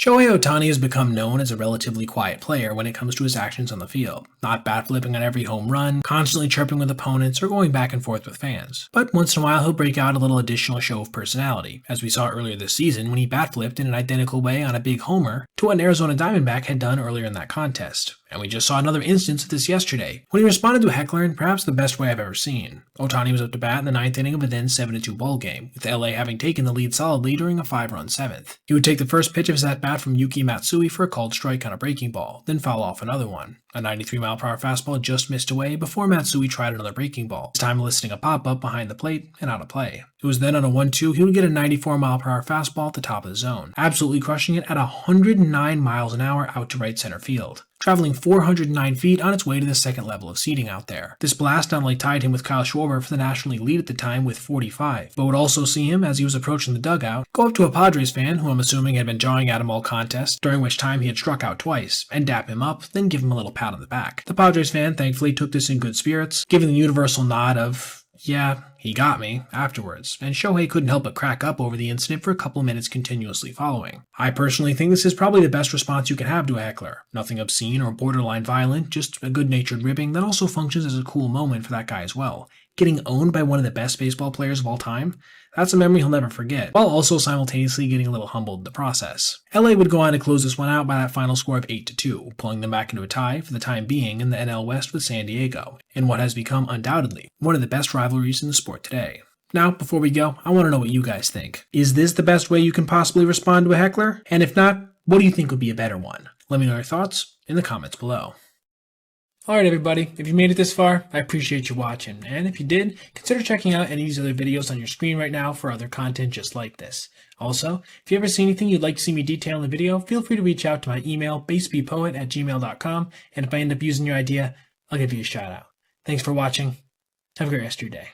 Shohei Ohtani has become known as a relatively quiet player when it comes to his actions on the field, not bat flipping on every home run, constantly chirping with opponents, or going back and forth with fans. But once in a while he'll break out a little additional show of personality, as we saw earlier this season when he bat flipped in an identical way on a big homer to what an Arizona Diamondback had done earlier in that contest. And we just saw another instance of this yesterday, when he responded to a heckler in perhaps the best way I've ever seen. Ohtani was up to bat in the ninth inning of a then 7-2 ball game, with LA having taken the lead solidly during a 5-run seventh. He would take the first pitch of his at-bat from Yuki Matsui for a called strike on a breaking ball, then foul off another one. A 93-mile-per-hour fastball just missed away before Matsui tried another breaking ball, this time eliciting a pop-up behind the plate and out of play. It was then on a 1-2 he would get a 94-mile-per-hour fastball at the top of the zone, absolutely crushing it at 109 miles an hour out to right center field, traveling 409 feet on its way to the second level of seating out there. This blast not only tied him with Kyle Schwarber for the National League lead at the time with 45, but would also see him, as he was approaching the dugout, go up to a Padres fan who I'm assuming had been jawing at him all contest, during which time he had struck out twice, and dap him up, then give him a little pat on the back. The Padres fan thankfully took this in good spirits, giving the universal nod of, "Yeah, he got me," afterwards, and Shohei couldn't help but crack up over the incident for a couple minutes continuously following. I personally think this is probably the best response you can have to a heckler. Nothing obscene or borderline violent, just a good-natured ribbing that also functions as a cool moment for that guy as well. Getting owned by one of the best baseball players of all time? That's a memory he'll never forget, while also simultaneously getting a little humbled in the process. LA would go on to close this one out by that final score of 8-2, pulling them back into a tie for the time being in the NL West with San Diego, in what has become undoubtedly one of the best rivalries in the sport today. Now, before we go, I want to know what you guys think. Is this the best way you can possibly respond to a heckler? And if not, what do you think would be a better one? Let me know your thoughts in the comments below. Alright everybody, if you made it this far, I appreciate you watching, and if you did, consider checking out any of these other videos on your screen right now for other content just like this. Also, if you ever see anything you'd like to see me detail in the video, feel free to reach out to my email, basebpoet@gmail.com, and if I end up using your idea, I'll give you a shout out. Thanks for watching, have a great rest of your day.